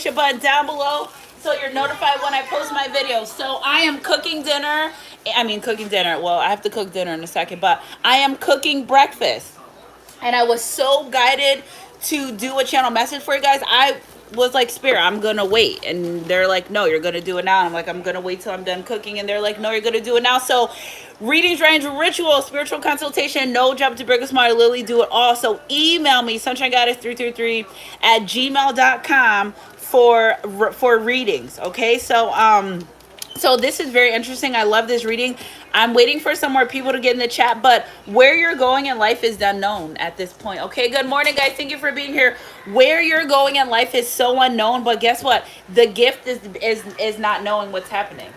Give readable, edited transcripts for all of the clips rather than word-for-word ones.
notification button down below so you're notified when I post my videos. So I am cooking dinner. I mean, cooking dinner. Well, I have to cook dinner in a second, but I am cooking breakfast. And I was so guided to do a channel message for you guys. I was like, Spirit, I'm gonna wait. And they're like, no, you're gonna do it now. And I'm like, I'm gonna wait till I'm done cooking. And they're like, no, you're gonna do it now. So readings, range, ritual, spiritual consultation, no job to break a smart Lily, do it all. So email me, sunshinegoddess333 at gmail.com for readings. Okay, so this is very interesting. I love this reading. I'm waiting for some more people to get in the chat, but where you're going in life is unknown at this point. Okay, good morning, guys. Thank you for being here. Where you're going in life is so unknown, but guess what? The gift is not knowing what's happening.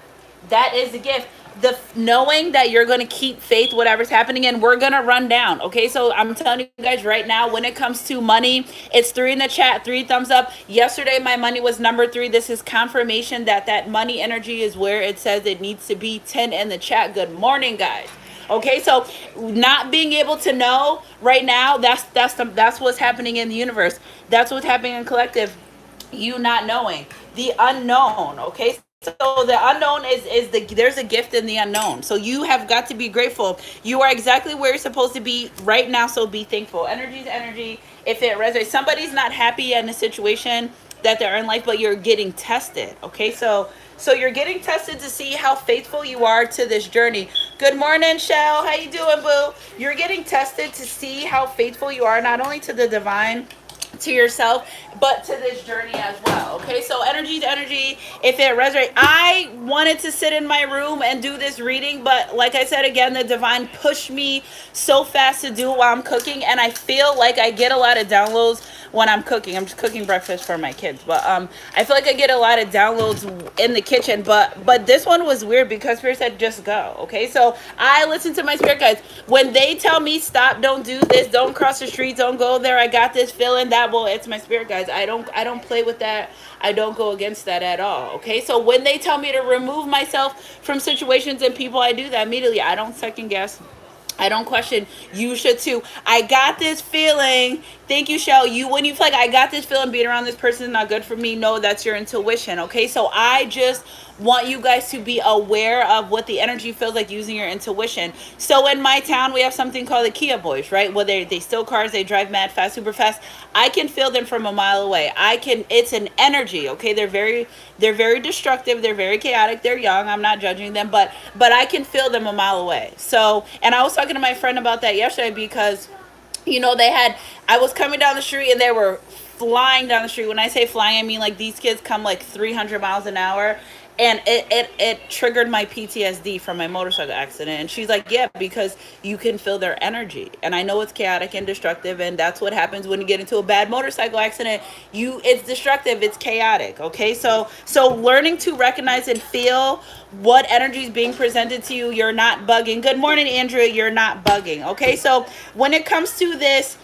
That is the gift. The knowing that you're going to keep faith whatever's happening, and we're going to run down. Okay, so I'm telling you guys right now, when it comes to money, it's 3 in the chat, 3 thumbs up. Yesterday my money was number 3. This is confirmation that that money energy is where it says it needs to be. 10 in the chat. Good morning, guys. Okay, so not being able to know right now, that's what's happening in the universe. That's what's happening in collective. You not knowing the unknown. Okay, so the unknown is there's a gift in the unknown. So you have got to be grateful. You are exactly where you're supposed to be right now. So be thankful. Energy is energy. If it resonates, somebody's not happy in a situation that they're in life, but you're getting tested. Okay, so you're getting tested to see how faithful you are to this journey. Good morning, Shell. How you doing, boo? You're getting tested to see how faithful you are, not only to the divine, to yourself, but to this journey as well. Okay, so energy to energy. If it resonates, I wanted to sit in my room and do this reading, but like I said again, the divine pushed me so fast to do it while I'm cooking, and I feel like I get a lot of downloads when I'm cooking. I'm just cooking breakfast for my kids, but I feel like I get a lot of downloads in the kitchen. But this one was weird because Spirit said just go. Okay, so I listen to my spirit guides. When they tell me stop, don't do this, don't cross the street, don't go there, I got this feeling that, well, it's my spirit guides. I don't play with that. I don't go against that at all. Okay, so when they tell me to remove myself from situations and people, I do that immediately. I don't second guess. I don't question. You should too. I got this feeling. Thank you, Shell. When you feel like I got this feeling being around this person is not good for me, no, that's your intuition. Okay, so I just want you guys to be aware of what the energy feels like using your intuition. So in my town, we have something called the Kia Boys, right? Well, they steal cars, they drive mad fast, super fast. I can feel them from a mile away. It's an energy. Okay, they're very destructive, they're very chaotic, they're young, I'm not judging them, but I can feel them a mile away. So, and I was talking to my friend about that yesterday because I was coming down the street and they were flying down the street. When I say flying, I mean like these kids come like 300 miles an hour, and it triggered my PTSD from my motorcycle accident. And she's like, yeah, because you can feel their energy, and I know it's chaotic and destructive, and that's what happens when you get into a bad motorcycle accident. It's destructive, it's chaotic. Okay, so learning to recognize and feel what energy is being presented to you. You're not bugging. Good morning, Andrea. You're not bugging. Okay, so when it comes to this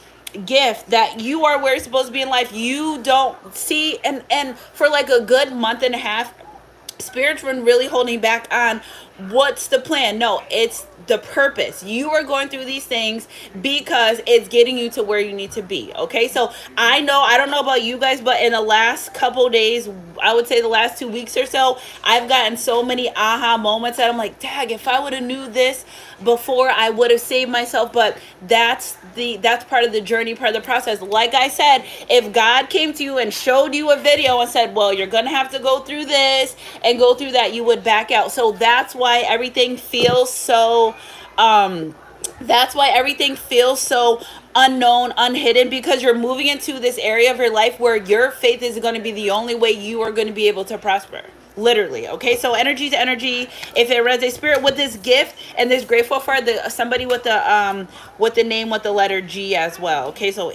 gift that you are where you're supposed to be in life, you don't see, and for like a good month and a half, Spirit's been really holding back on what's the plan. No, it's the purpose. You are going through these things because it's getting you to where you need to be. Okay, so I don't know about you guys, but in the last couple days, I would say the last 2 weeks or so, I've gotten so many aha moments that I'm like, dag, if I would have knew this before, I would have saved myself. But that's part of the journey, part of the process. Like I said, if God came to you and showed you a video and said, well, you're gonna have to go through this and go through that, you would back out. So that's why everything feels so unknown, unhidden, because you're moving into this area of your life where your faith is going to be the only way you are going to be able to prosper. Literally. Okay, so energy to energy. If it resonates, Spirit, with this gift and this grateful for somebody with the name with the letter G as well. Okay, so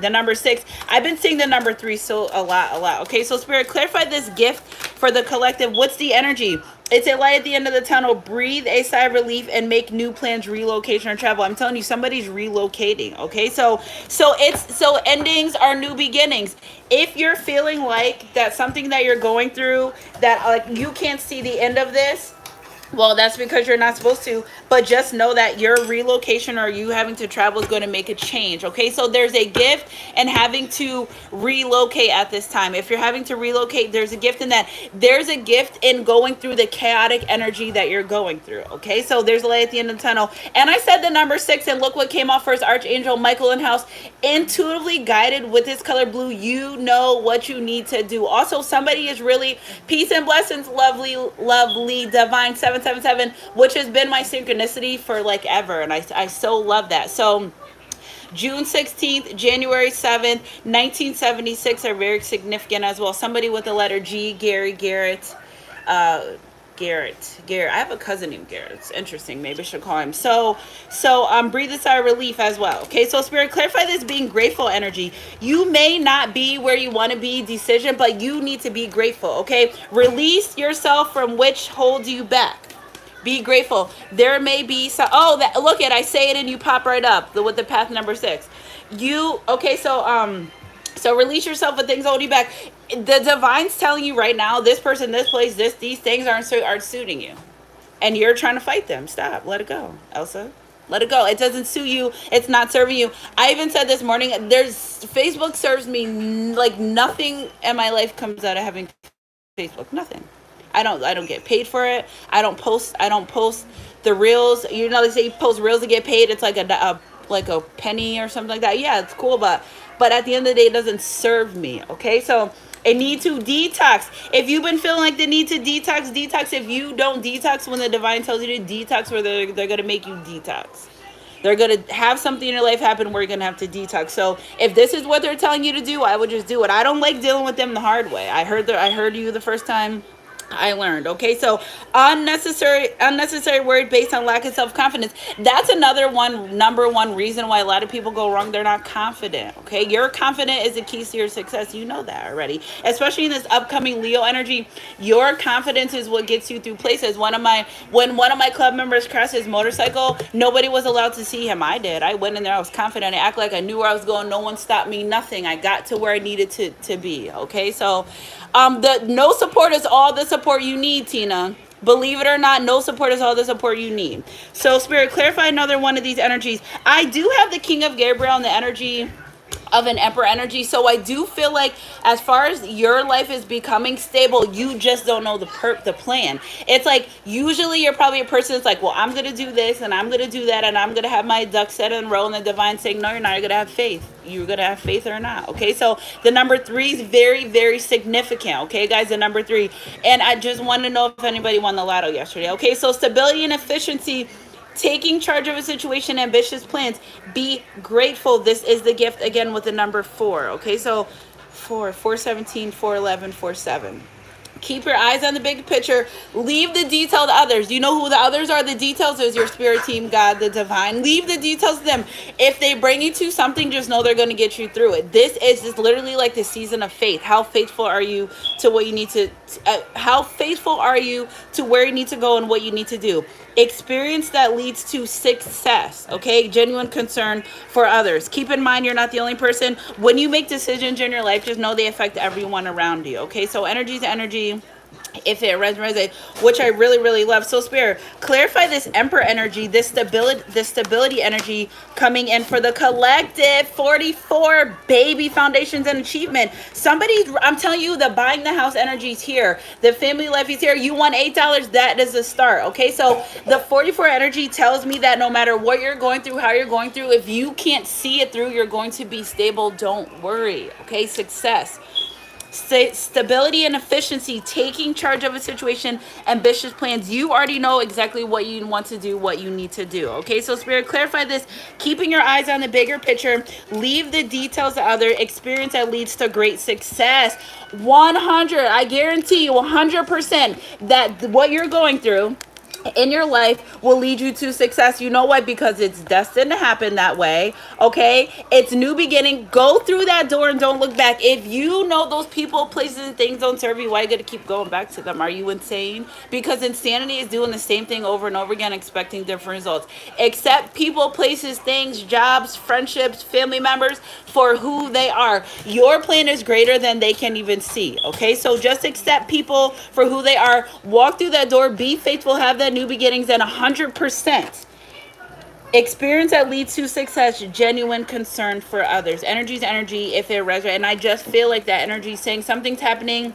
the number 6. I've been seeing the number 3 so a lot. Okay, so Spirit, clarify this gift for the collective. What's the energy? It's a light at the end of the tunnel. Breathe a sigh of relief and make new plans, relocation, or travel. I'm telling you, somebody's relocating. Okay, so endings are new beginnings. If you're feeling like that's something that you're going through, that like you can't see the end of this, well, that's because you're not supposed to. But but just know that your relocation or you having to travel is going to make a change. Okay, so there's a gift in having to relocate at this time. If you're having to relocate, there's a gift in that. There's a gift in going through the chaotic energy that you're going through. Okay, so there's a light at the end of the tunnel. And I said the number 6, and look what came off first. Archangel Michael in house, intuitively guided with his color blue. You know what you need to do. Also, somebody is really peace and blessings, lovely divine 777, which has been my synchronicity for like ever, and I so love that. So June 16th, January 7th, 1976 are very significant as well. Somebody with the letter G, Gary, Garrett, Garrett. I have a cousin named Garrett. It's interesting. Maybe I should call him. So breathe a sigh of relief as well. Okay, so Spirit, clarify this being grateful energy. You may not be where you want to be, decision, but you need to be grateful. Okay, release yourself from which holds you back. Be grateful. There may be some. Oh, that, look at, I say it and you pop right up with the path number 6. So release yourself of things holding you back. The divine's telling you right now, this person, this place, these things aren't suiting you, and you're trying to fight them. Stop. Let it go, Elsa. Let it go. It doesn't suit you. It's not serving you. I even said this morning, Facebook serves me like nothing in my life comes out of having Facebook. Nothing. I don't get paid for it. I don't post the reels. You know, they say you post reels to get paid. It's like a penny or something like that. Yeah, it's cool, but at the end of the day, it doesn't serve me. Okay, so a need to detox. If you've been feeling like the need to detox. If you don't detox when the divine tells you to detox, where they're gonna make you detox. They're gonna have something in your life happen where you're gonna have to detox. So if this is what they're telling you to do, I would just do it. I don't like dealing with them the hard way. I heard you the first time I learned. Okay, so unnecessary worry based on lack of self-confidence. That's number one reason why a lot of people go wrong. They're not confident. Okay, you're confident is the key to your success. You know that already, especially in this upcoming Leo energy. Your confidence is what gets you through places. When one of my club members crashed his motorcycle, nobody was allowed to see him. I did. I went in there. I was confident. I act like I knew where I was going. No one stopped me. Nothing. I got to where I needed to be. Okay, so the no support is all the support you need, Tina. Believe it or not, no support is all the support you need. So, Spirit, clarify another one of these energies. I do have the King of Gabriel and the energy of an Emperor energy. So I do feel like as far as your life is becoming stable, you just don't know the plan. It's like usually you're probably a person that's like, well, I'm going to do this and I'm going to do that and I'm going to have my ducks set in a row, and the divine saying, no, you're not. You're going to have faith. You're going to have faith or not. Okay, so the number 3 is very, very significant. Okay, guys, the number 3. And I just want to know if anybody won the lotto yesterday. Okay, so stability and efficiency, taking charge of a situation, ambitious plans, be grateful. This is the gift again with the number 4. Okay, so 417, 411, 47. Keep your eyes on the big picture. Leave the detail to others. You know who the others are? The details is your spirit team, God, the divine. Leave the details to them. If they bring you to something, just know they're going to get you through it. This is just literally like the season of faith. How faithful are you to what you need to, how faithful are you to where you need to go and what you need to do? Experience that leads to success. Okay, genuine concern for others. Keep in mind, you're not the only person. When you make decisions in your life, just know they affect everyone around you. Okay, so energy to energy, if it resonates, which I really, really love. So Spirit, clarify this Emperor energy, this stability energy coming in for the collective 44 baby foundations and achievement. I'm telling you, the buying the house energy is here. The family life is here. You won $8. That is a start. Okay, so the 44 energy tells me that no matter what you're going through, how you're going through, if you can't see it through, you're going to be stable. Don't worry. Okay, success. Stability and efficiency, taking charge of a situation, ambitious plans. You already know exactly what you want to do, what you need to do. Okay, so Spirit, clarify this, keeping your eyes on the bigger picture. Leave the details to other experience that leads to great success. 100, I guarantee you 100% that what you're going through in your life will lead you to success. You know why? Because it's destined to happen that way. Okay, it's new beginning. Go through that door and don't look back. If you know those people, places, and things don't serve you, why are you gonna keep going back to them? Are you insane? Because insanity is doing the same thing over and over again, expecting different results. Accept people, places, things, jobs, friendships, family members for who they are. Your plan is greater than they can even see. Okay, so just accept people for who they are. Walk through that door, be faithful, have that new beginnings, and 100% Experience that leads to success, genuine concern for others. Energy is energy if it resonates. And I just feel like that energy is saying something's happening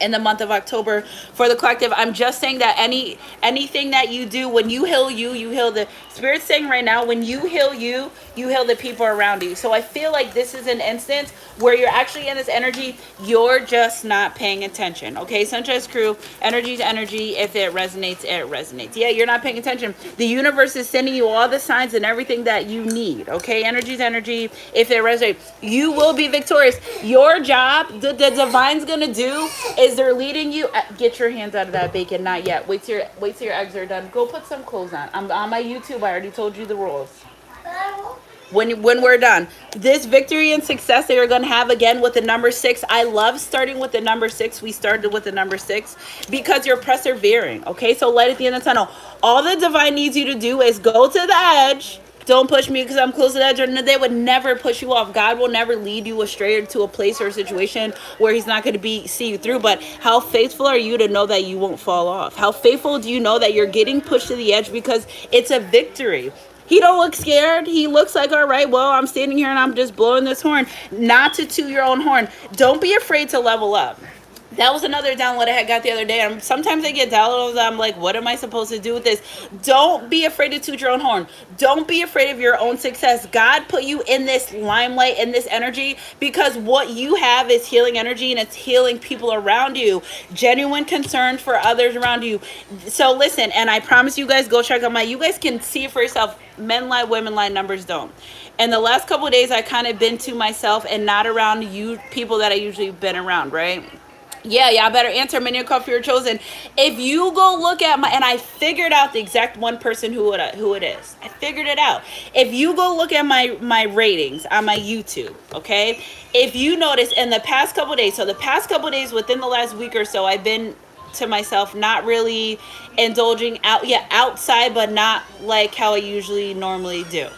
in the month of October for the collective. I'm just saying that anything that you do, when you heal you, you heal the spirit. Saying right now, when you heal you, you heal the people around you. So I feel like this is an instance where you're actually in this energy, you're just not paying attention. Okay, Sunshine Crew, energy is energy. If it resonates, it resonates. Yeah, you're not paying attention. The universe is sending you all the signs and everything that you need. Okay, energy is energy. If it resonates, you will be victorious. Your job, the divine's gonna do is they're leading you. Get your hands out of that bacon. Not yet. Wait till your eggs are done. Go put some clothes on. I'm on my YouTube. I already told you the rules. When we're done, this victory and success that you're going to have again with the number 6. I love starting with the number 6. We started with the number 6 because you're persevering. Okay, so light at the end of the tunnel. All the divine needs you to do is go to the edge. Don't push me because I'm close to the edge. And they would never push you off. God will never lead you astray to a place or a situation where He's not going to see you through. But how faithful are you to know that you won't fall off? How faithful do you know that you're getting pushed to the edge because it's a victory? He don't look scared. He looks like, all right, well, I'm standing here and I'm just blowing this horn. Not to toot your own horn. Don't be afraid to level up. That was another download I had got the other day. Sometimes I get downloads. I'm like, what am I supposed to do with this? Don't be afraid to toot your own horn. Don't be afraid of your own success. God put you in this limelight, in this energy, because what you have is healing energy and it's healing people around you. Genuine concern for others around you. So listen, and I promise you guys, go check out you guys can see it for yourself. Men lie, women lie, numbers don't. And the last couple of days, I kind of been to myself and not around you people that I usually been around, right? Yeah, y'all better answer. Many are called, few are chosen. If you go look at and I figured out the exact one person who it is. I figured it out. If you go look at my ratings on my YouTube, okay? If you notice in the past couple days, so the past couple days within the last week or so, I've been to myself, not really indulging outside, but not like how I usually normally do.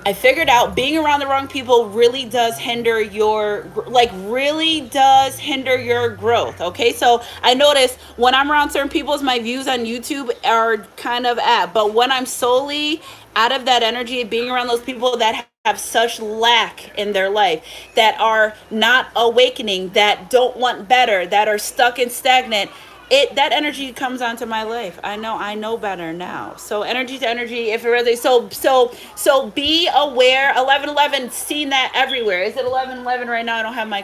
I figured out being around the wrong people really does hinder your growth. Okay, so I notice when I'm around certain people's, my views on YouTube are kind of but when I'm solely out of that energy, being around those people that have such lack in their life, that are not awakening, that don't want better, that are stuck and stagnant, that energy comes onto my life. I know better now. So energy to energy, if it really so be aware. 11:11, seen that everywhere. Is it 11:11 right now? I don't have my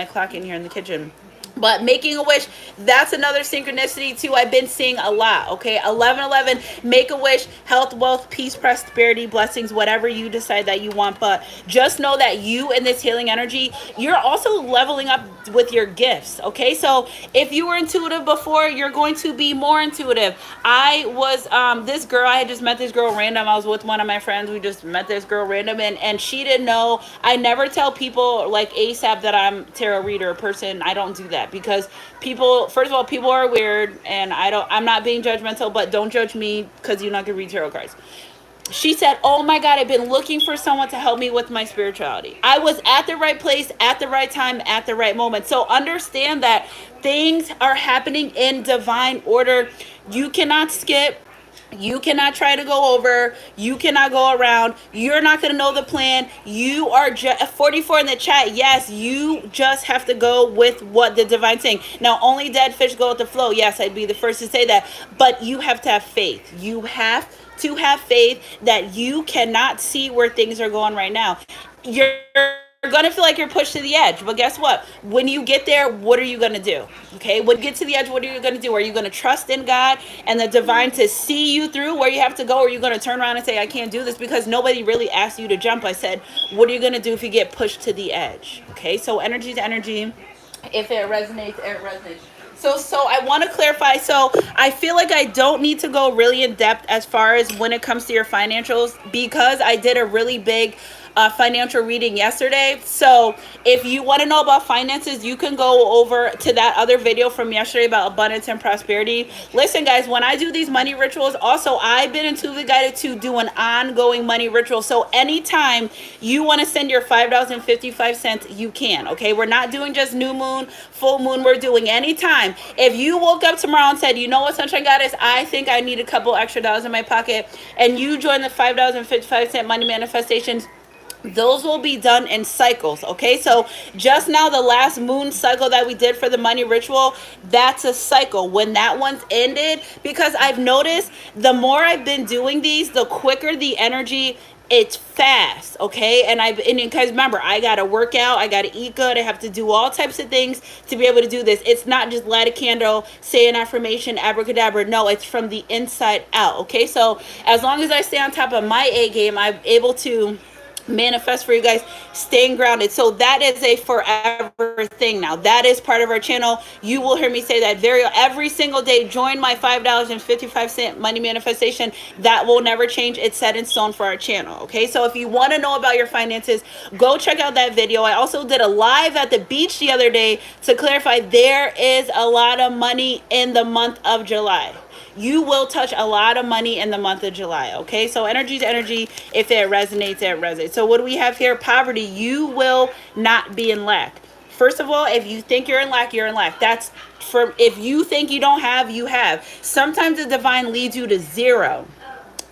clock in here in the kitchen. But making a wish, that's another synchronicity too. I've been seeing a lot. Okay, 11:11, make a wish, health, wealth, peace, prosperity, blessings, whatever you decide that you want. But just know that you in this healing energy, you're also leveling up with your gifts. Okay, so if you were intuitive before, you're going to be more intuitive. I was this girl. I had just met this girl random. I was with one of my friends. We just met this girl random, and she didn't know. I never tell people like ASAP that I'm tarot reader person. I don't do that. Because people, first of all, people are weird, and I'm not being judgmental, but don't judge me because you're not gonna read tarot cards. She said, oh my God, I've been looking for someone to help me with my spirituality. I was at the right place at the right time at the right moment. So understand that things are happening in divine order. You cannot skip. You cannot try to go over. You cannot go around. You're not going to know the plan. You are just 44 in the chat. Yes, you just have to go with what the divine's saying. Now, only dead fish go with the flow. Yes, I'd be the first to say that. But you have to have faith. You have to have faith that you cannot see where things are going right now. You're going to feel like you're pushed to the edge, but guess what? When you get there, what are you going to do? Okay, when you get to the edge, what are you going to do? Are you going to trust in God and the divine to see you through where you have to go? Or are you going to turn around and say, I can't do this? Because nobody really asked you to jump. I said, what are you going to do if you get pushed to the edge? Okay, so energy to energy. If it resonates, it resonates. So I want to clarify. So I feel like I don't need to go really in depth as far as when it comes to your financials, because I did a really big financial reading yesterday. So if you want to know about finances, you can go over to that other video from yesterday about abundance and prosperity. Listen, guys, when I do these money rituals, also I've been intuitively guided to do an ongoing money ritual. So anytime you want to send your $5.55, you can. Okay, we're not doing just new moon, full moon. We're doing anytime. If you woke up tomorrow and said, you know what, Sunshine Goddess, I think I need a couple extra dollars in my pocket, and you join the $5.55 money manifestations, those will be done in cycles. Okay, so just now the last moon cycle that we did for the money ritual, that's a cycle. When that one's ended, because I've noticed the more I've been doing these, the quicker the energy, it's fast. Okay, and because remember, I gotta work out, I gotta eat good, I have to do all types of things to be able to do this. It's not just light a candle, say an affirmation, abracadabra. No, it's from the inside out. Okay, so as long as I stay on top of my A game, I'm able to manifest for you guys, staying grounded. So that is a forever thing. Now that is part of our channel. You will hear me say that every single day. Join my $5.55 money manifestation. That will never change. It's set in stone for our channel. Okay, so if you want to know about your finances, go check out that video. I also did a live at the beach the other day to clarify there is a lot of money in the month of July. You will touch a lot of money in the month of July. Okay, so energy to energy. If it resonates, it resonates. So what do we have here? Poverty. You will not be in lack. First of all, if you think you're in lack, you're in lack. That's if you think you don't have, you have. Sometimes the divine leads you to zero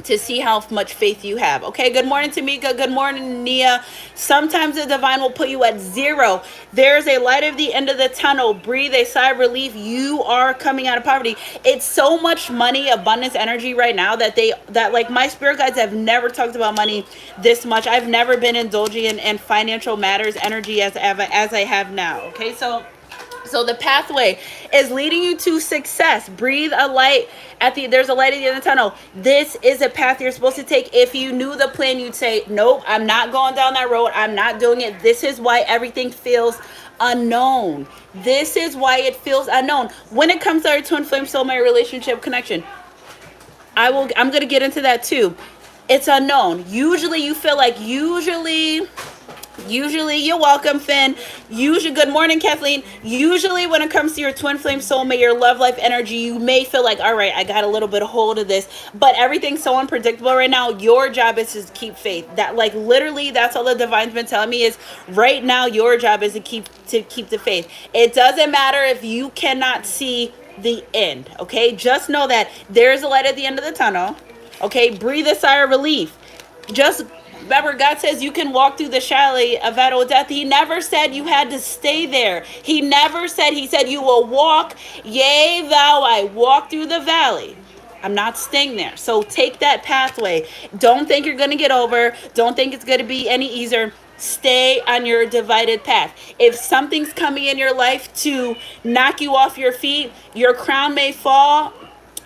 to see how much faith you have. Okay, good morning, Tamika. Good morning, Nia. Sometimes the divine will put you at zero. There's a light at the end of the tunnel. Breathe a sigh of relief. You are coming out of poverty. It's so much money, abundance, energy right now that like my spirit guides have never talked about money this much. I've never been indulging in financial matters, energy as I have now. Okay, so the pathway is leading you to success. Breathe a light there's a light at the end of the tunnel. This is a path you're supposed to take. If you knew the plan, you'd say, nope, I'm not going down that road. I'm not doing it. This is why everything feels unknown. This is why it feels unknown. When it comes to our twin flame soulmate relationship connection, I'm going to get into that too. It's unknown. Usually you feel like Usually, you're welcome, Finn. Usually, good morning, Kathleen. Usually, when it comes to your twin flame soulmate, your love life energy, you may feel like, all right, I got a little bit of hold of this, but everything's so unpredictable right now. Your job is to keep faith. That, like, literally, that's all the divine's been telling me is right now. Your job is to keep the faith. It doesn't matter if you cannot see the end. Okay, just know that there's a light at the end of the tunnel. Okay, breathe a sigh of relief. Just remember, God says you can walk through the valley of shadow of death. He never said you had to stay there. He said you will walk, yea, though I walk through the valley. I'm not staying there. So take that pathway. Don't think you're going to get over. Don't think it's going to be any easier. Stay on your divided path. If something's coming in your life to knock you off your feet, your crown may fall.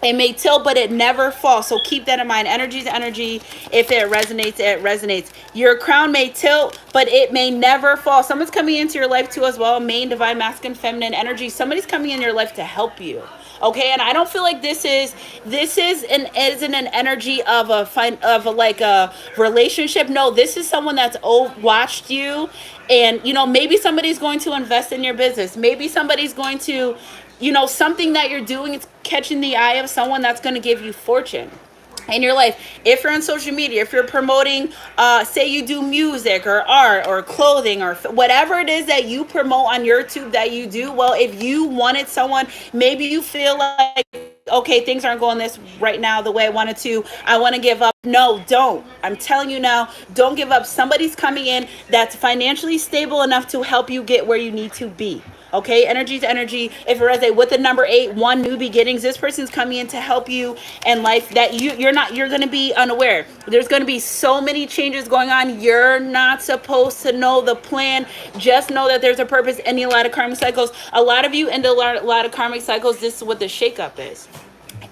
It may tilt, but it never falls. So keep that in mind. Energy is energy. If it resonates, it resonates. Your crown may tilt, but it may never fall. Someone's coming into your life too as well. Main, divine, masculine, feminine energy. Somebody's coming in your life to help you. Okay, and I don't feel like this isn't an energy of a relationship. No, this is someone that's watched you, and maybe somebody's going to invest in your business. Maybe somebody's going to, something that you're doing is catching the eye of someone that's going to give you fortune in your life. If you're on social media, if you're promoting, say you do music or art or clothing or whatever it is that you promote on YouTube that you do, well, if you wanted someone, maybe you feel like, okay, things aren't going this right now the way I wanted to. I want to give up. No, don't. I'm telling you now, don't give up. Somebody's coming in that's financially stable enough to help you get where you need to be. Okay, energy to energy. If it resonates with the number 8, 1 new beginnings, this person's coming in to help you in life that you're going to be unaware. There's going to be so many changes going on. You're not supposed to know the plan. Just know that there's a purpose. Ending a lot of karmic cycles. A lot of you end a lot of karmic cycles. This is what the shakeup is.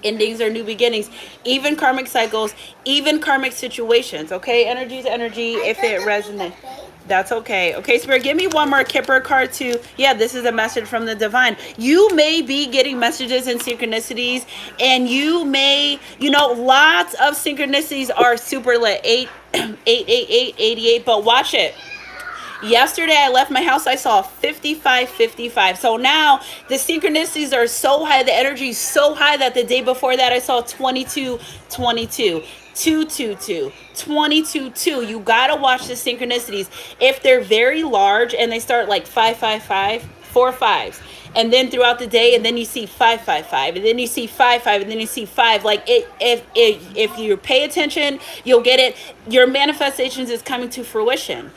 Endings are new beginnings. Even karmic cycles, even karmic situations. Okay, energy to energy. If it resonates. That's okay. Okay, Spirit, give me one more Kipper card too. Yeah, this is a message from the divine. You may be getting messages and synchronicities, and you may, lots of synchronicities are super lit. 88888, but watch it. Yesterday I left my house, I saw 5555. So now the synchronicities are so high, the energy is so high that the day before that I saw 2222, 222, 222. You gotta watch the synchronicities. If they're very large and they start like 555, four fives, and then throughout the day, and then you see 555, and then you see 55, and then you see 5, like it, if you pay attention, you'll get it. Your manifestations is coming to fruition.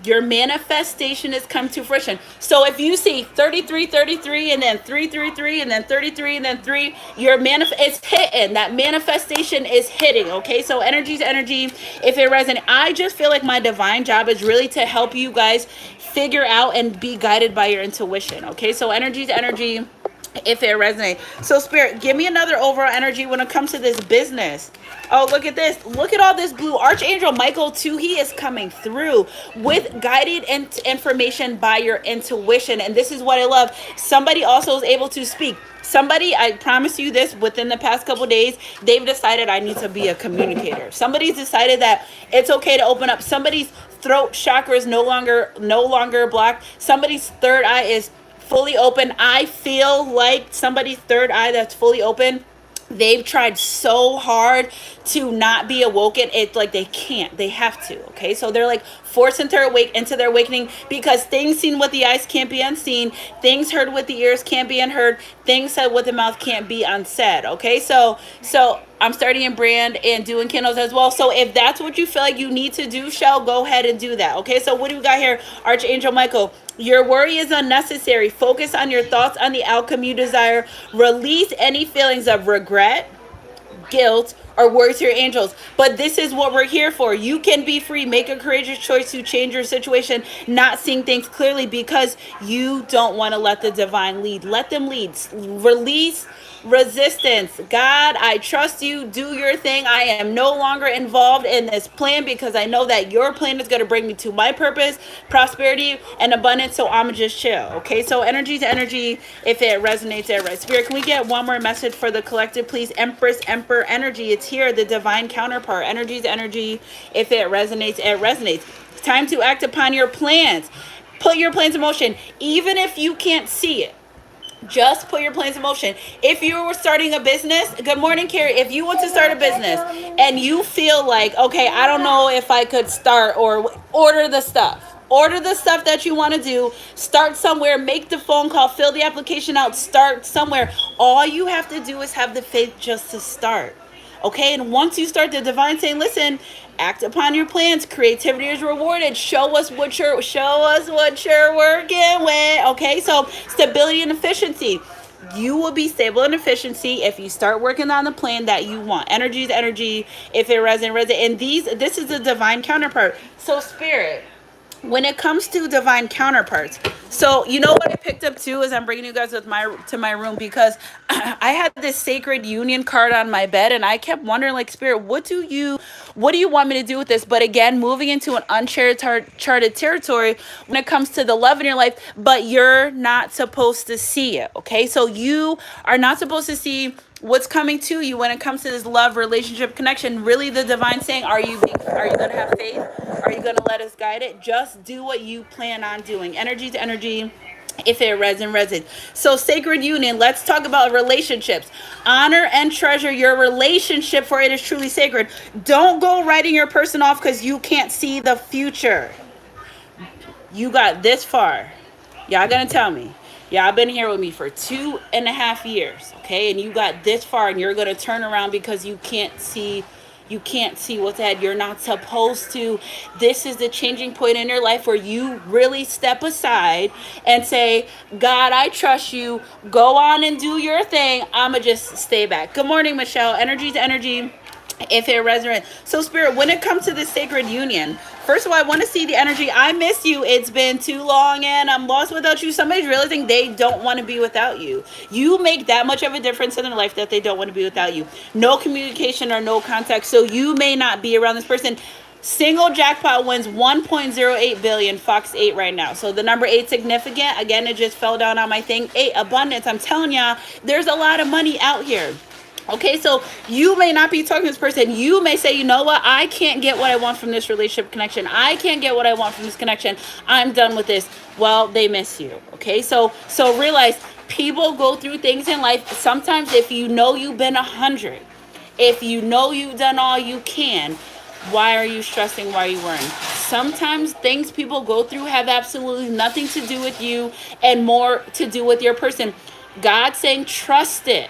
Your manifestation has come to fruition. So if you see 33, 33, and then 333, and then 33, and then 3, it's hitting. That manifestation is hitting, okay? So energy's energy. If it resonates, I just feel like my divine job is really to help you guys figure out and be guided by your intuition, okay? So energy's energy. If it resonates. So Spirit, give me another overall energy when it comes to this business. Oh, look at this. Look at all this blue. Archangel Michael too, he is coming through with guided information by your intuition. And this is what I love. Somebody also is able to speak. Somebody, I promise you this, within the past couple days, they've decided I need to be a communicator. Somebody's decided that it's okay to open up. Somebody's throat chakra is no longer blocked. Somebody's third eye is fully open. I feel like somebody's third eye that's fully open, they've tried so hard to not be awoken. It's like they can't. They have to. Okay, so they're like forced into their awakening, because things seen with the eyes can't be unseen. Things heard with the ears can't be unheard. Things said with the mouth can't be unsaid. Okay, so I'm starting in brand and doing candles as well. So if that's what you feel like you need to do, Shell, go ahead and do that. Okay, so what do we got here? Archangel Michael. Your worry is unnecessary. Focus on your thoughts on the outcome you desire. Release any feelings of regret, guilt, or worry to your angels. But this is what we're here for. You can be free. Make a courageous choice to change your situation, not seeing things clearly because you don't want to let the divine lead. Let them lead. Release resistance. God, I trust you. Do your thing. I am no longer involved in this plan because I know that your plan is going to bring me to my purpose, prosperity, and abundance. So I'm just chill. Okay, so energy to energy. If it resonates, it resonates. Spirit, can we get one more message for the collective, please? Empress, Emperor energy. It's here, the divine counterpart. Energy to energy. If it resonates, it resonates. It's time to act upon your plans. Put your plans in motion, even if you can't see it. Just put your plans in motion. If you were starting a business, good morning, Carrie. If you want to start a business and you feel like, okay, I don't know if I could start, or order the stuff. Order the stuff that you want to do. Start somewhere. Make the phone call. Fill the application out. Start somewhere. All you have to do is have the faith just to start. Okay, and once you start, the divine saying, listen, act upon your plans. Creativity is rewarded. Show us what you're working with. Okay, so stability and efficiency. You will be stable in efficiency if you start working on the plan that you want. Energy is energy. If it resonates. And this is the divine counterpart. So Spirit, when it comes to divine counterparts, so you know what I picked up too is I'm bringing you guys to my room because I had this sacred union card on my bed, and I kept wondering, like, Spirit, what do you want me to do with this? But again, moving into an uncharted territory when it comes to the love in your life, but you're not supposed to see it. Okay, so you are not supposed to see what's coming to you when it comes to this love, relationship, connection. Really, the divine saying, are you going to have faith? Are you going to let us guide it? Just do what you plan on doing. Energy to energy. If it resonates. So sacred union, let's talk about relationships. Honor and treasure your relationship, for it is truly sacred. Don't go writing your person off because you can't see the future. You got this far. Y'all gonna tell me. Y'all been here with me for 2.5 years, okay? And you got this far, and you're gonna turn around because you can't see what's ahead. You're not supposed to. This is the changing point in your life where you really step aside and say, God, I trust you. Go on and do your thing. I'ma just stay back. Good morning, Michelle. Energy to energy. If it resonates. So Spirit, when it comes to the sacred union, first of all, I want to see the energy. I miss you. It's been too long and I'm lost without you. Somebody's realizing they don't want to be without you. You make that much of a difference in their life that they don't want to be without you. No communication or no contact. So you may not be around this person. Single jackpot wins 1.08 billion, Fox 8 right now. So the number 8 significant. Again, it just fell down on my thing. 8 abundance. I'm telling y'all, there's a lot of money out here. Okay, so you may not be talking to this person. You may say, you know what? I can't get what I want from this relationship connection. I can't get what I want from this connection. I'm done with this. Well, they miss you. Okay, so realize people go through things in life. Sometimes if you know you've been 100, if you know you've done all you can, why are you stressing? Why are you worrying? Sometimes things people go through have absolutely nothing to do with you and more to do with your person. God's saying, trust it.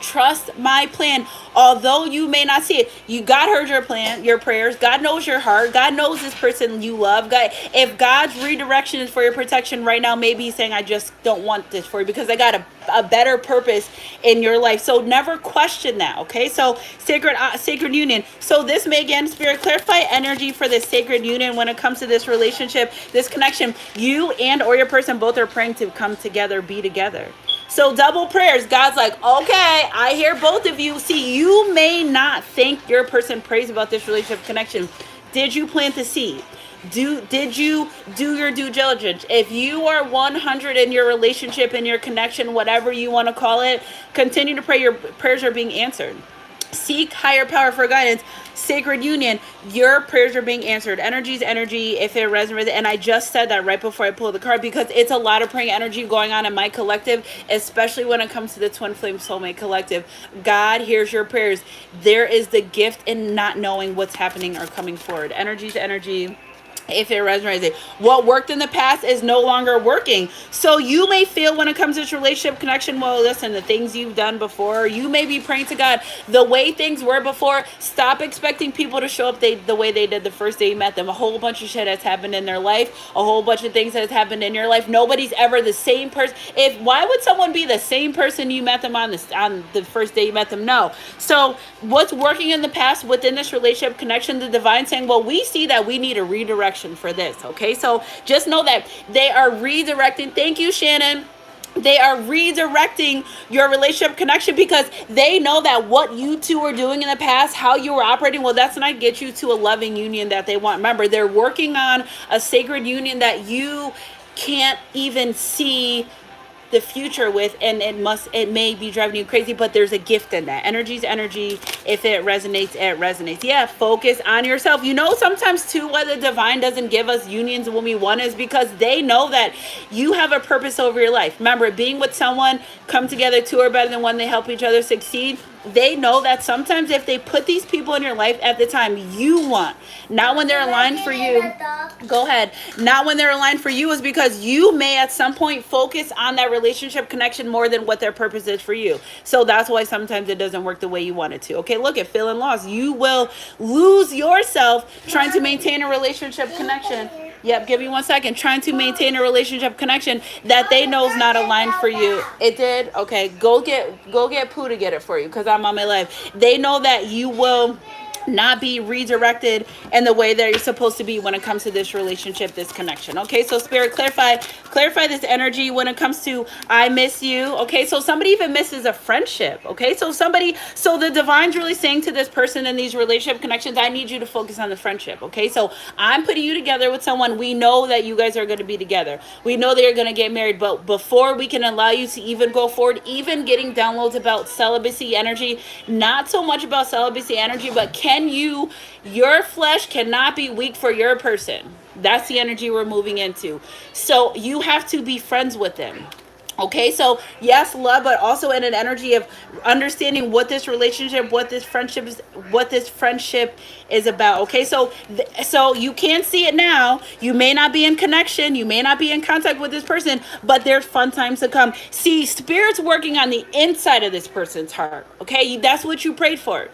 Trust my plan. Although you may not see it, God heard your plan, your prayers. God knows your heart. God knows this person you love. God, if God's redirection is for your protection right now, maybe he's saying, I just don't want this for you because I got a better purpose in your life. So never question that. Okay, so sacred union. So this may, again, Spirit, clarify energy for this sacred union when it comes to this relationship, this connection. You and or your person both are praying to come together, be together. So double prayers. God's like, okay, I hear both of you. See, you may not think your person prays about this relationship connection. Did you plant the seed? Did you do your due diligence? If you are 100 in your relationship, in your connection, whatever you want to call it, continue to pray. Your prayers are being answered. Seek higher power for guidance. Sacred union, your prayers are being answered. Energy is energy if it resonates. And I just said that right before I pulled the card because it's a lot of praying energy going on in my collective, especially when it comes to the Twin Flame Soulmate Collective. God hears your prayers. There is the gift in not knowing what's happening or coming forward. Energy is energy. If it resonates, what worked in the past is no longer working. So you may feel when it comes to this relationship connection, well, listen, the things you've done before, you may be praying to God, the way things were before, stop expecting people to show up the way they did the first day you met them. A whole bunch of shit has happened in their life, a whole bunch of things has happened in your life. Nobody's ever the same person. Why would someone be the same person you met them on the first day you met them? No. So what's working in the past within this relationship connection, the divine saying, well, we see that we need a redirection for this. Okay, so just know that they are redirecting. Thank you, Shannon. They are redirecting your relationship connection because they know that what you two were doing in the past, how you were operating, well, that's not get you to a loving union that they want. Remember, they're working on a sacred union that you can't even see the future with, and it may be driving you crazy, but there's a gift in that. Energy's energy. If it resonates, it resonates. Yeah, focus on yourself. You know, sometimes too, why the divine doesn't give us unions when we want is because they know that you have a purpose over your life. Remember, being with someone, come together, two are better than one, they help each other succeed. They know that sometimes if they put these people in your life at the time you want, not when they're aligned for you, go ahead, not when they're aligned for you, is because you may at some point focus on that relationship connection more than what their purpose is for you. So that's why sometimes it doesn't work the way you want it to. Okay, look at feeling lost. You will lose yourself trying to maintain a relationship connection. Yep, give me 1 second. Trying to maintain a relationship connection that they know is not aligned for you. It did? Okay, go get Pooh to get it for you because I'm on my live. They know that you will not be redirected in the way that you're supposed to be when it comes to this relationship, this connection. Okay, so Spirit, clarify this energy when it comes to I miss you. Okay, so somebody even misses a friendship. Okay, so the divine's really saying to this person in these relationship connections, I need you to focus on the friendship. Okay, so I'm putting you together with someone. We know that you guys are going to be together. We know that you're going to get married, but before we can allow you to even go forward, even getting downloads about celibacy energy, not so much about celibacy energy, but your flesh cannot be weak for your person. That's the energy we're moving into. So you have to be friends with them. Okay, so yes, love, but also in an energy of understanding what this relationship, what this friendship is about. Okay, so you can't see it now. You may not be in connection. You may not be in contact with this person, but there's fun times to come. See, Spirit's working on the inside of this person's heart. Okay, that's what you prayed for.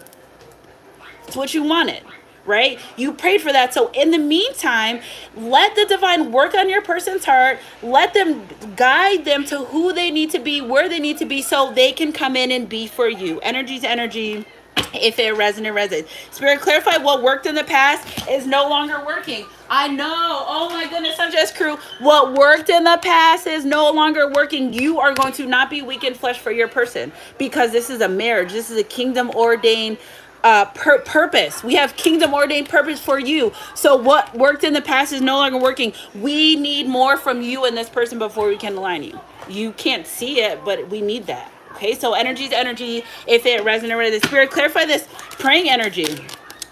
It's what you wanted, right? You prayed for that. So in the meantime, let the divine work on your person's heart. Let them guide them to who they need to be, where they need to be, so they can come in and be for you. Energy's energy. If it resonates. Spirit, clarify what worked in the past is no longer working. I know. Oh my goodness, Sunjust crew. What worked in the past is no longer working. You are going to not be weak in flesh for your person because this is a marriage. This is a kingdom ordained purpose. We have kingdom ordained purpose for you. So what worked in the past is no longer working. We need more from you and this person before we can align you. You can't see it, but we need that. Okay, so energy is energy. If it resonates with the spirit, clarify this praying energy.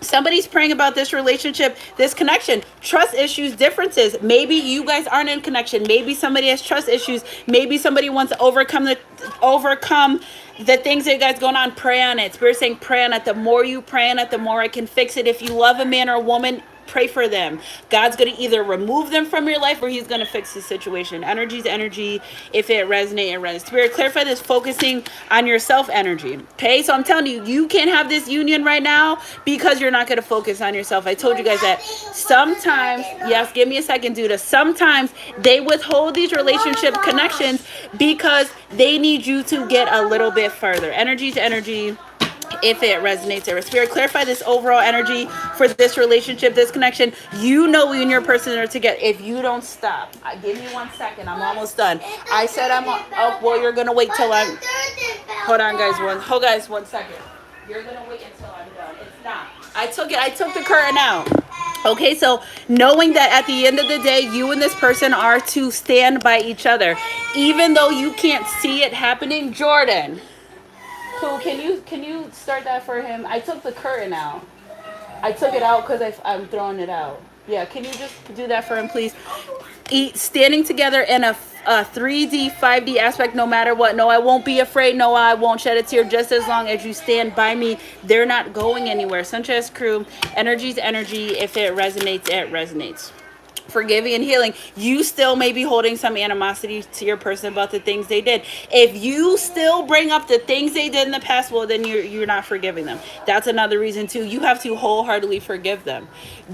Somebody's praying about this relationship, this connection, trust issues, differences. Maybe you guys aren't in connection. Maybe somebody has trust issues. Maybe somebody wants to overcome the things that you guys going on. Pray on it. Spirit saying pray on it. The more you pray on it, the more I can fix it. If you love a man or a woman, pray for them. God's going to either remove them from your life or he's going to fix the situation. Energy is energy. If it resonates, it resonates. Spirit, clarify this focusing on yourself energy. Okay, so I'm telling you, you can't have this union right now because you're not going to focus on yourself. I told you guys that sometimes, yes, give me a second, Duda. Sometimes they withhold these relationship connections because they need you to get a little bit further. Energy is energy. If it resonates, there. Spirit, clarify this overall energy for this relationship, this connection. You know you and your person are together. If you don't stop, give me 1 second. I'm almost done. I said oh, well, you're gonna wait till I'm. Hold on, guys. One second. You're gonna wait until I'm done. It's not. I took the curtain out. Okay, so knowing that at the end of the day, you and this person are to stand by each other, even though you can't see it happening. Jordan. Cool. Can you start that for him? I took the curtain out. I took it out because I'm throwing it out. Yeah. Can you just do that for him, please? Standing together in a 3D, 5D aspect, no matter what. No, I won't be afraid. No, I won't shed a tear. Just as long as you stand by me, they're not going anywhere. Sunchest crew, energy's energy. If it resonates, it resonates. Forgiving and healing. You still may be holding some animosity to your person about the things they did. If you still bring up the things they did in the past, well, then you're not forgiving them. That's another reason too. You have to wholeheartedly forgive them.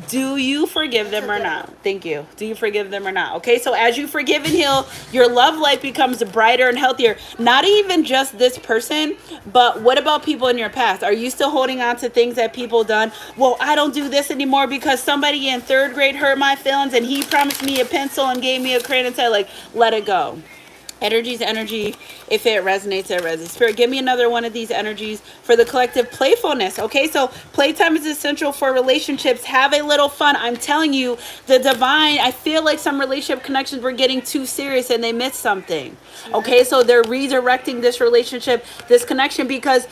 Do you forgive them or not? Thank you. Do you forgive them or not? Okay, so as you forgive and heal, your love life becomes brighter and healthier. Not even just this person, but what about people in your past? Are you still holding on to things that people done? Well, I don't do this anymore because somebody in 3rd grade hurt my feelings and he promised me a pencil and gave me a crayon and said, like, let it go. Energy's energy. If it resonates, it resonates. Spirit, give me another one of these energies for the collective playfulness. Okay, so playtime is essential for relationships. Have a little fun. I'm telling you, the divine, I feel like some relationship connections were getting too serious and they missed something. Okay, so they're redirecting this relationship, this connection, because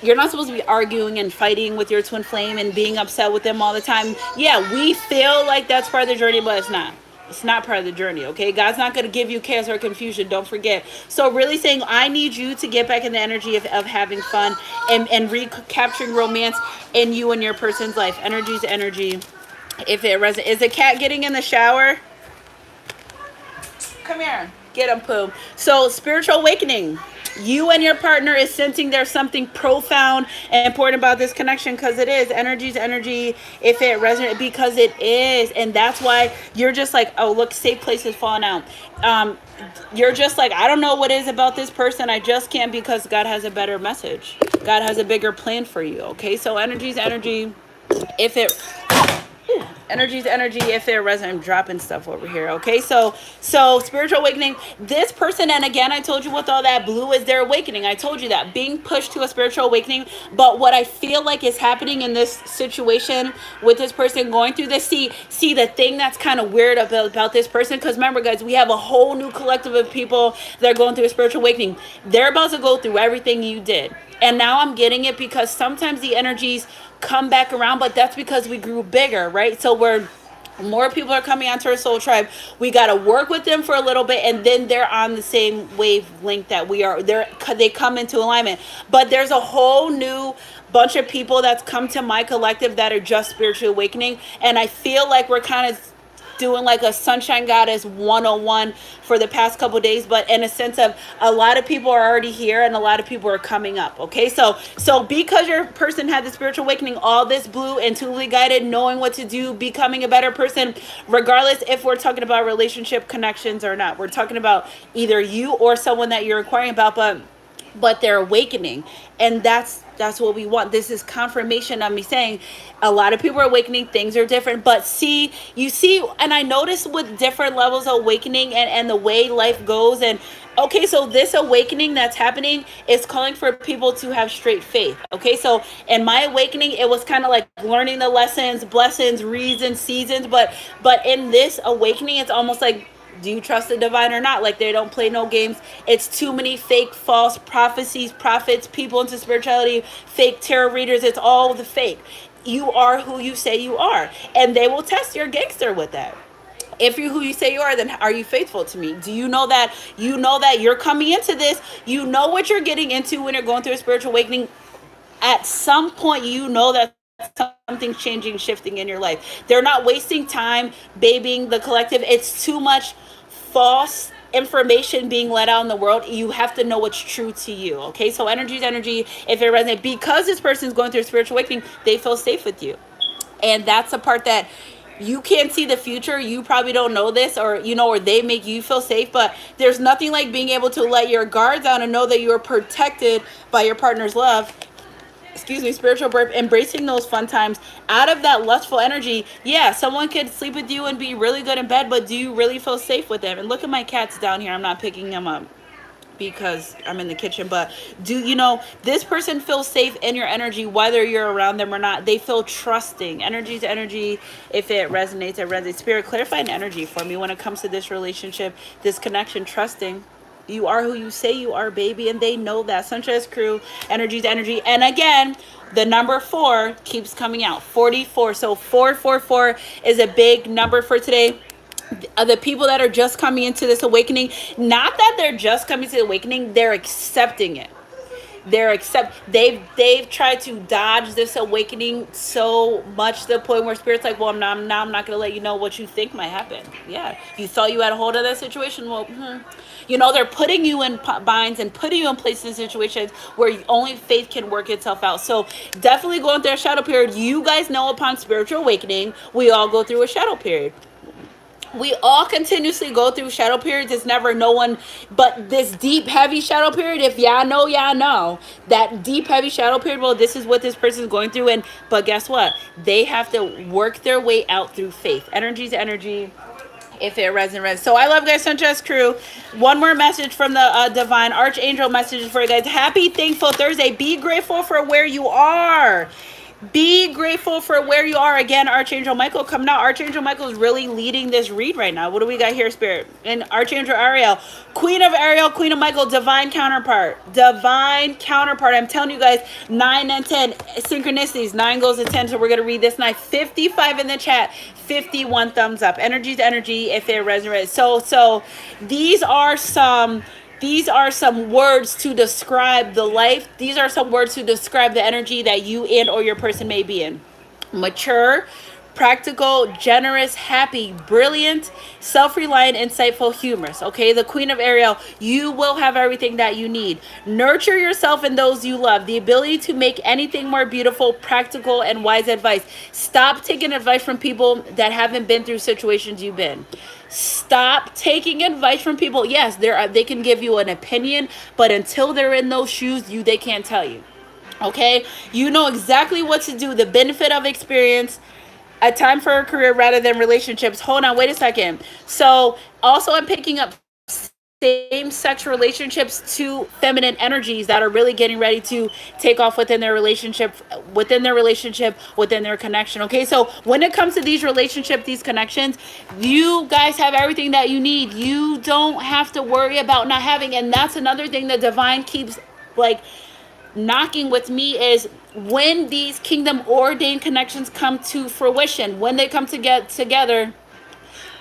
you're not supposed to be arguing and fighting with your twin flame and being upset with them all the time. Yeah, we feel like that's part of the journey, but it's not. It's not part of the journey, okay? God's not going to give you chaos or confusion. Don't forget. So really saying, I need you to get back in the energy of having fun and recapturing romance in you and your person's life. Energy's energy. If it resonates. Is the cat getting in the shower? Come here. Get him, Pooh. So spiritual awakening. You and your partner is sensing there's something profound and important about this connection, because it is. Energy's energy. If it resonates, because it is. And that's why you're just like, oh, look, safe place has fallen out. You're just like, I don't know what is about this person. I just can't, because God has a better message. God has a bigger plan for you. Okay, so energy's energy. If it... Energy's energy. If it resonates, I'm dropping stuff over here. Okay, so spiritual awakening. This person, and again, I told you with all that blue is their awakening. I told you that, being pushed to a spiritual awakening. But what I feel like is happening in this situation with this person going through this, see the thing that's kind of weird about this person, because remember, guys, we have a whole new collective of people that are going through a spiritual awakening. They're about to go through everything you did. And now I'm getting it, because sometimes the energies come back around, but that's because we grew bigger, right? So more people are coming onto our soul tribe. We got to work with them for a little bit, and then they're on the same wavelength that we are. They come into alignment. But there's a whole new bunch of people that's come to my collective that are just spiritually awakening, and I feel like we're kind of doing like a Sunshine Goddess 101 for the past couple days, but in a sense of a lot of people are already here and a lot of people are coming up. Okay, so because your person had the spiritual awakening, all this blue, intuitively guided, knowing what to do, becoming a better person, regardless if we're talking about relationship connections or not. We're talking about either you or someone that you're inquiring about, but but they're awakening. And that's what we want. This is confirmation of me saying a lot of people are awakening, things are different. But see, you see, and I notice with different levels of awakening and the way life goes. And okay, so this awakening that's happening is calling for people to have straight faith. Okay, so in my awakening, it was kind of like learning the lessons, blessings, reasons, seasons. But in this awakening, it's almost like, do you trust the divine or not? Like, they don't play no games. It's too many fake, false prophecies, prophets, people into spirituality, fake tarot readers. It's all the fake. You are who you say you are, and they will test your gangster with that. If you're who you say you are, then are you faithful to me? Do you know that you're coming into this? You know what you're getting into when you're going through a spiritual awakening. At some point, you know that something's changing, shifting in your life. They're not wasting time babying the collective. It's too much false information being let out in the world. You have to know what's true to you. Okay, so energy is energy. If it resonates, because this person's going through a spiritual awakening, they feel safe with you. And that's the part that you can't see the future. You probably don't know this, or or they make you feel safe. But there's nothing like being able to let your guard down and know that you are protected by your partner's love. Excuse me, spiritual birth, embracing those fun times out of that lustful energy. Yeah, someone could sleep with you and be really good in bed, but do you really feel safe with them? And look at my cats down here. I'm not picking them up because I'm in the kitchen, but this person feels safe in your energy whether you're around them or not. They feel trusting. Energy to energy. If it resonates, it resonates. Spirit, clarify an energy for me when it comes to this relationship, this connection. Trusting. You are who you say you are, baby, and they know that. Sunshine Crew, energy to energy. And again, the number 4 keeps coming out. 44. So 444 is a big number for today. The people that are just coming into this awakening, not that they're just coming to the awakening, they're accepting it. They've tried to dodge this awakening so much to the point where Spirit's like, well, I'm not gonna let you know what you think might happen. Yeah, you thought you had a hold of that situation. Well, they're putting you in binds and putting you in places and situations where only faith can work itself out. So definitely going through a shadow period. You guys know, upon spiritual awakening, we all go through a shadow period. We all continuously go through shadow periods. It's never no one but this deep, heavy shadow period. If y'all know that deep, heavy shadow period, well, this is what this person is going through. But guess what? They have to work their way out through faith. Energy is energy. If it resonates. So I love guys, Sunshine Crew. One more message from the divine archangel messages for you guys. Happy Thankful Thursday. Be grateful for where you are. Be grateful for where you are. Again, Archangel Michael coming out. Archangel Michael is really leading this read right now. What do we got here, Spirit? And Archangel Ariel, Queen of Ariel, Queen of Michael, divine counterpart. Divine counterpart. I'm telling you guys, 9 and 10 synchronicities. 9 goes to 10. So we're going to read this night. 55 in the chat. 51 thumbs up. Energy to energy if it resonates. So these are some words to describe the life. These are some words to describe the energy that you and or your person may be in. Mature, practical, generous, happy, brilliant, self-reliant, insightful, humorous. Okay, the Queen of Ariel, you will have everything that you need. Nurture yourself and those you love. The ability to make anything more beautiful, practical, and wise advice. Stop taking advice from people that haven't been through situations you've been. Stop taking advice from people. Yes, they can give you an opinion, but until they're in those shoes, they can't tell you. Okay, you know exactly what to do. The benefit of experience. A time for a career rather than relationships. Hold on, wait a second. So also I'm picking up same-sex relationships to feminine energies that are really getting ready to take off within their relationship, within their connection. Okay, so when it comes to these relationships, these connections, you guys have everything that you need. You don't have to worry about not having. And that's another thing that divine keeps like knocking with me is when these kingdom ordained connections come to fruition, when they come to get together,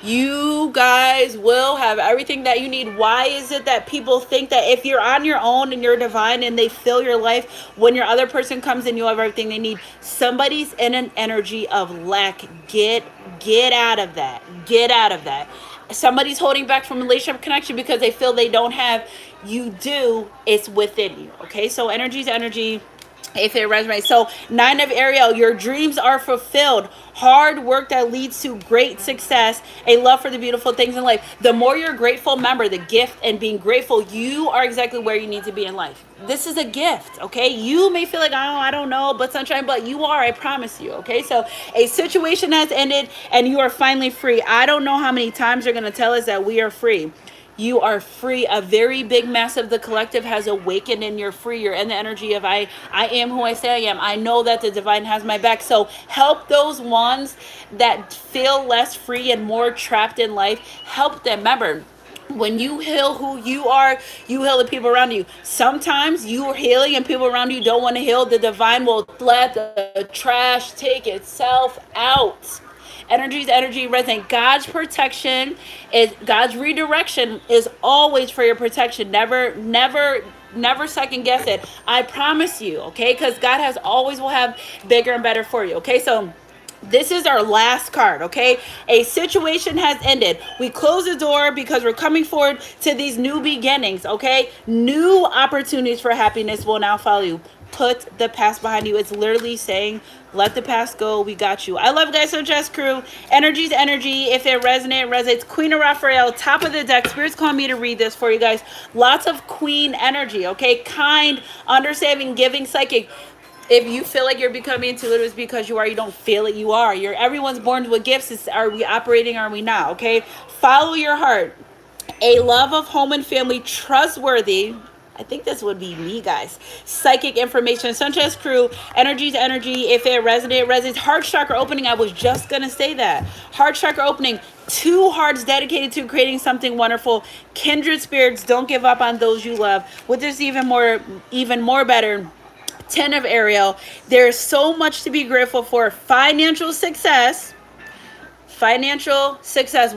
you guys will have everything that you need. Why is it that people think that if you're on your own and you're divine and they fill your life, when your other person comes in, you have everything they need? Somebody's in an energy of lack. Get out of that. Get out of that. Somebody's holding back from relationship connection because they feel they don't have. You do. It's within you. Okay, so energy is energy. if it resonates. So 9 of Ariel, your dreams are fulfilled. Hard work that leads to great success, a love for the beautiful things in life. The more you're grateful, remember the gift and being grateful, you are exactly where you need to be in life. This is a gift, okay? You may feel like, oh, I don't know, but sunshine, but you are, I promise you, okay? So a situation has ended and you are finally free. I don't know how many times they're going to tell us that we are free. You are free. A very big mass of the collective has awakened and you're free. You're in the energy of I am who I say I am. I know that the divine has my back. So help those ones that feel less free and more trapped in life. Help them. Remember, when you heal who you are, you heal the people around you. Sometimes you are healing and people around you don't want to heal. The divine will let the trash take itself out. Energy's energy resonate. God's protection is God's redirection is always for your protection. Never second guess it. I promise you, okay? Because God has always will have bigger and better for you. Okay, so this is our last card, okay? A situation has ended. We close the door because we're coming forward to these new beginnings, okay? New opportunities for happiness will now follow you. Put the past behind you. It's literally saying, let the past go. We got you. I love you guys. So Jess Crew, energy's energy. If it resonates. Queen of Raphael, top of the deck. Spirit's calling me to read this for you guys. Lots of queen energy, okay? Kind, understanding, giving, psychic. If you feel like you're becoming intuitive, it's because you are. You don't feel it, you are. Everyone's born with gifts. Are we operating, are we not? Okay? Follow your heart. A love of home and family, trustworthy. I think this would be me, guys. Psychic information. Sunshine Crew, energy's energy. If it resonates. Heart chakra opening. I was just going to say that. Heart chakra opening. 2 hearts dedicated to creating something wonderful. Kindred spirits. Don't give up on those you love. With this even more better. 10 of Ariel. There's so much to be grateful for. Financial success. We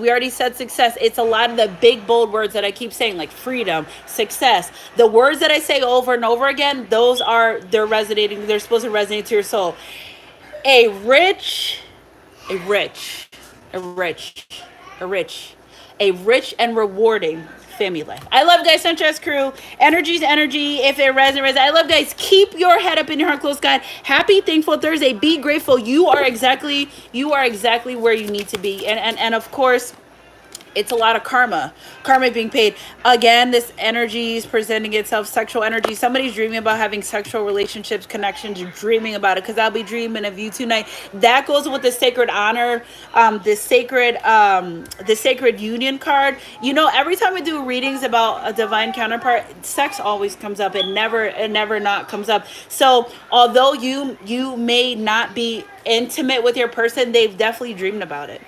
already said success. It's a lot of the big bold words that I keep saying, like freedom, success. The words that I say over and over again, they're resonating. They're supposed to resonate to your soul. A rich and rewarding family life. I love guys. Sunshine Crew, energy's energy. If it resonates, I love guys. Keep your head up in your heart close, God. Happy thankful Thursday. Be grateful. You are exactly where you need to be. And of course, it's a lot of karma being paid. Again, this energy is presenting itself, sexual energy. Somebody's dreaming about having sexual relationships, connections. You're dreaming about it, because I'll be dreaming of you tonight. That goes with the sacred honor, the sacred union card. Every time I do readings about a divine counterpart, sex always comes up. It never not comes up. So although you may not be intimate with your person, they've definitely dreamed about it.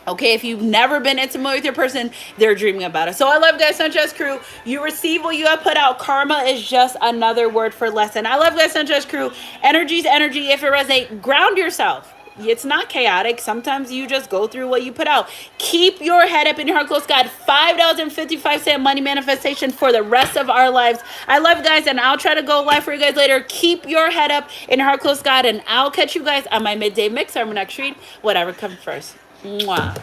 Okay, if you've never been intimate with your person, they're dreaming about it. So I love guys, Sunshine Crew. You receive what you have put out. Karma is just another word for lesson. I love guys, Sunshine Crew. Energy's energy. If it resonates, ground yourself. It's not chaotic. Sometimes you just go through what you put out. Keep your head up in your heart close, God. $5.55 money manifestation for the rest of our lives. I love you guys, and I'll try to go live for you guys later. Keep your head up in your heart close, God, and I'll catch you guys on my midday mix or my next read, whatever comes first. Mwah.